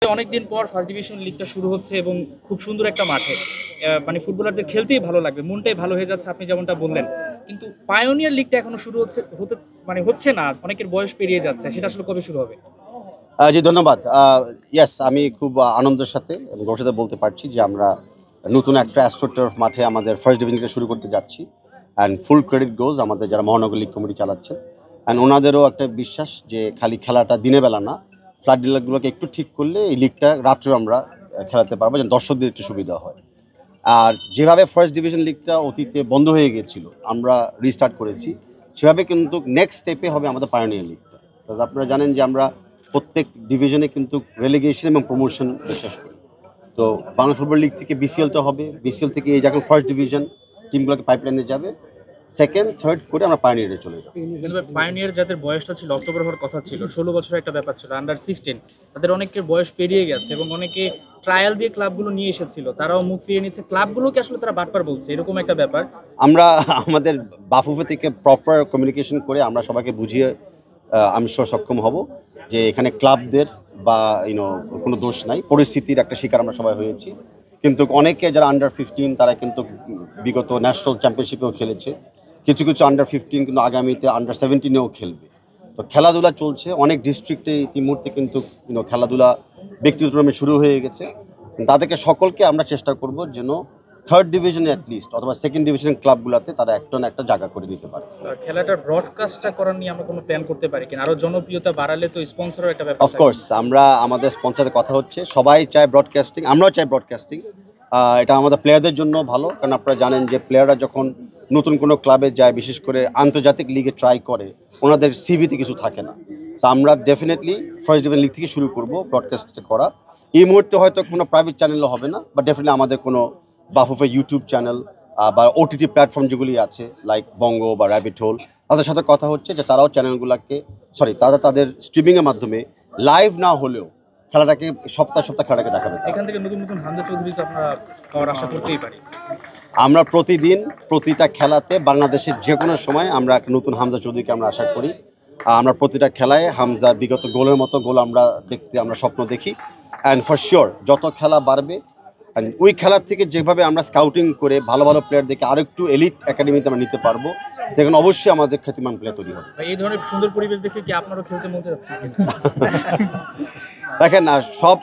অনেকদিন পর first division লিগটা শুরু হচ্ছে এবং খুব সুন্দর একটা মাঠে মানে ফুটবলারদের খেলতেই ভালো লাগবে, মনটাই ভালো হয়ে যাচ্ছে আপনি যেমনটা বললেন। কিন্তু পায়োনিয়ার লিগটা এখনো শুরু হচ্ছে না, অনেকের বয়স পেরিয়ে যাচ্ছে, সেটা আসলে কবে শুরু হবে? জি ধন্যবাদ। ইয়েস, আমি খুব আনন্দের সাথে এবং গর্বের সাথে বলতে পারছি যে আমরা নতুন একটা অ্যাস্ট্রোটার্ফ মাঠে আমাদের ফার্স্ট ডিভিশনকে শুরু করতে যাচ্ছি। অ্যান্ড ফুল ক্রেডিট গোজ আমাদের যারা মহানগর লিগ কমিটি চালাচ্ছেন। অ্যান্ড ওনাদেরও একটা বিশ্বাস যে খালি খেলাটা দিনের বেলা না, ফ্লাড ডিলারগুলোকে একটু ঠিক করলে এই লিগটা রাত্রেও আমরা খেলাতে পারবো, যেন দর্শকদের একটু সুবিধা হয়। আর যেভাবে ফার্স্ট ডিভিশন লিগটা অতীতে বন্ধ হয়ে গিয়েছিল, আমরা রিস্টার্ট করেছি, সেভাবে কিন্তু নেক্সট স্টেপে হবে আমাদের পায়োনিয়ার লিগটা। বিকজ আপনারা জানেন যে আমরা প্রত্যেক ডিভিশনে কিন্তু রেলিগেশন এবং প্রমোশন বিশ্বাস করি। তো বাংলা ফুটবল লিগ থেকে বিসিএল তো হবে, বিসিএল থেকে এই যখন ফার্স্ট ডিভিশন টিমগুলোকে পাইপলাইনে যাবে, সেকেন্ড থার্ড করে আমরা পায়োনিয়ারে চলে যাবো। কিন্তু পায়োনিয়ার যাদের বয়সটা ছিল অক্টোবর হওয়ার কথা ছিল, 16 বছরের একটা ব্যাপার ছিল, আন্ডার 16, তাদের অনেকের বয়স পেরিয়ে গেছে এবং অনেকে ট্রায়াল দিয়ে ক্লাবগুলো নিয়ে এসেছিল, তারাও মুখ ফিরিয়ে নিচ্ছে, ক্লাবগুলোকে আসলে তারা বাটপার বলছে, এরকম একটা ব্যাপার। আমরা আমাদের বাফুফে থেকে প্রপার কমিউনিকেশন করে আমরা সবাইকে বুঝিয়ে আমি সক্ষম হব যে এখানে ক্লাবদের বা কোনো দোষ নাই, পরিস্থিতির একটা শিকার আমরা সবাই হয়েছি। কিন্তু অনেকে যারা আন্ডার 15 তারা কিন্তু বিগত ন্যাশনাল চ্যাম্পিয়নশিপেও খেলেছে, কিছু কিছু আন্ডার 15 কিন্তু আগামীতে আন্ডার 17-এও খেলবে। তো খেলাধুলা চলছে অনেক ডিস্ট্রিক্টে ইতিমধ্যে, কিন্তু খেলাধুলা ব্যক্তিগত রুমে শুরু হয়ে গেছে। তাদেরকে সকলকে আমরা চেষ্টা করব যেন থার্ড ডিভিশনে অ্যাটলিস্ট অথবা সেকেন্ড ডিভিশনের ক্লাবগুলোতে তারা একটা না একটা জায়গা করে নিতে পারে। খেলাটার ব্রডকাস্টটা করার নিয়ে আমরা কোনো প্ল্যান করতে পারি কিনা? আরো জনপ্রিয়তা বাড়ালে তো স্পন্সরের একটা ব্যাপার। অফকোর্স আমরা আমাদের স্পন্সরের কথা হচ্ছে, সবাই চায় ব্রডকাস্টিং, আমরাও চাই ব্রডকাস্টিং। এটা আমাদের প্লেয়ারদের জন্য ভালো, কারণ আপনারা জানেন যে প্লেয়াররা যখন নতুন কোনো ক্লাবে যায়, বিশেষ করে আন্তর্জাতিক লিগে ট্রাই করে, ওনাদের সিভিতে কিছু থাকে না। তো আমরা ডেফিনেটলি ফার্স্ট ডিভিশন লিগ থেকে শুরু করব ব্রডকাস্ট করা। এই মুহূর্তে হয়তো কোনো প্রাইভেট চ্যানেলও হবে না, বাট ডেফিনেটলি আমাদের কোনো বাফুফে ইউটিউব চ্যানেল বা ওটিটি প্ল্যাটফর্ম যেগুলি আছে লাইক বঙ্গ বা র্যাবিট হোল, তাদের সাথে কথা হচ্ছে যে তারাও চ্যানেলগুলোকে তারা তাদের স্ট্রিমিংয়ের মাধ্যমে লাইভ না হলেও খেলাটাকে সপ্তাহ সপ্তাহ খেলাটাকে দেখাবে। এখান থেকে নতুন নতুন হামজা চৌধুরী তো আপনারা পাওয়ার আশা করতেই পারি। আমরা প্রতিদিন প্রতিটা খেলাতে বাংলাদেশের যে কোনো সময় আমরা একটা নতুন হামজা চৌধুরীকে আমরা আশা করি। আমরা প্রতিটা খেলায় হামজার বিগত গোলের মতো গোল আমরা আমরা স্বপ্ন দেখি। অ্যান্ড ফর শিওর যত খেলা বাড়বে, অ্যান্ড ওই খেলার থেকে যেভাবে আমরা স্কাউটিং করে ভালো ভালো প্লেয়ার দেখে আরেকটু এলিট একাডেমিতে আমরা নিতে পারবো, সেখানে অবশ্যই আমাদের খ্যাতিমান প্লেয়ার তৈরি হবে। এই ধরনের সুন্দর পরিবেশ দেখে কি আপনারও খেলতে মন চাচ্ছে? দেখেন না, সব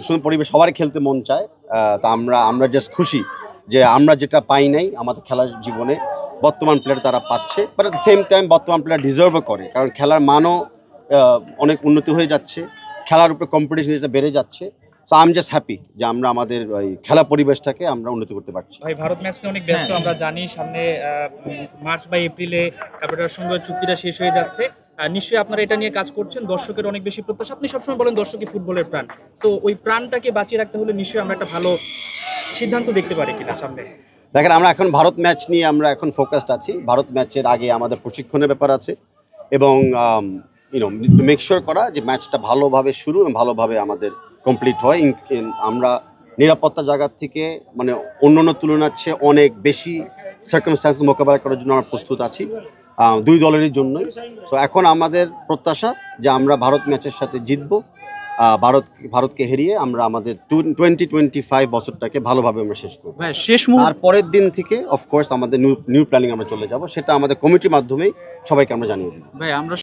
সুন্দর পরিবেশ সবারই খেলতে মন চায়। তা আমরা জাস্ট খুশি যে আমরা যেটা পাই নাই আমাদের খেলার জীবনে বর্তমান প্লেয়ার তারা পাচ্ছে, but at the same time বর্তমান প্লেয়ার ডিজার্ভও করে, কারণ খেলার মানও অনেক উন্নতি হয়ে যাচ্ছে, খেলার উপরে কম্পিটিশন যেটা বেড়ে যাচ্ছে। So I am just happy যে আমরা আমাদের ওই খেলা পরিবেশটাকে আমরা উন্নতি করতে পারছি। ভাই, ভারত ম্যাচ নিয়ে অনেক ব্যস্ত, আমরা জানি সামনে মার্চ বা এপ্রিলে ক্যাপিটাল সঙ্গে চুক্তিটা শেষ হয়ে যাচ্ছে। নিশ্চয়ই আপনারা এটা নিয়ে কাজ করছেন, দর্শকের অনেক বেশি প্রত্যাশা, আপনি সবসময় বলেন দর্শকই ফুটবলের প্রাণ। সো ওই প্রাণটাকে বাঁচিয়ে রাখতে হলে নিশ্চয়ই আমরা একটা ভালো সিদ্ধান্ত দেখতে পারি কিনা সামনে? দেখেন, আমরা এখন ভারত ম্যাচ নিয়ে আমরা এখন ফোকাসড আছি। ভারত ম্যাচের আগে আমাদের প্রশিক্ষণের ব্যাপার আছে এবং মেক শিওর করা যে ম্যাচটা ভালোভাবে শুরু এবং ভালোভাবে আমাদের কমপ্লিট হয়। আমরা নিরাপত্তা জায়গা থেকে মানে অন্য তুলনার চেয়ে অনেক বেশি সার্কামস্ট্যান্স মোকাবেলা করার জন্য আমরা প্রস্তুত আছি, দুই দলেরই জন্যই। সো এখন আমাদের প্রত্যাশা যে আমরা ভারত ম্যাচের সাথে জিতবো, ভারতকে হারিয়ে আমরা আমাদের 2025 বছরটাকে ভালোভাবে আমরা শেষ করবো। আর পরের দিন থেকে অফকোর্স আমাদের নিউ প্ল্যানিং আমরা চলে যাব, সেটা আমাদের কমিটির মাধ্যমেই সবাইকে আমরা জানিয়ে দেব। ভাই, আমরা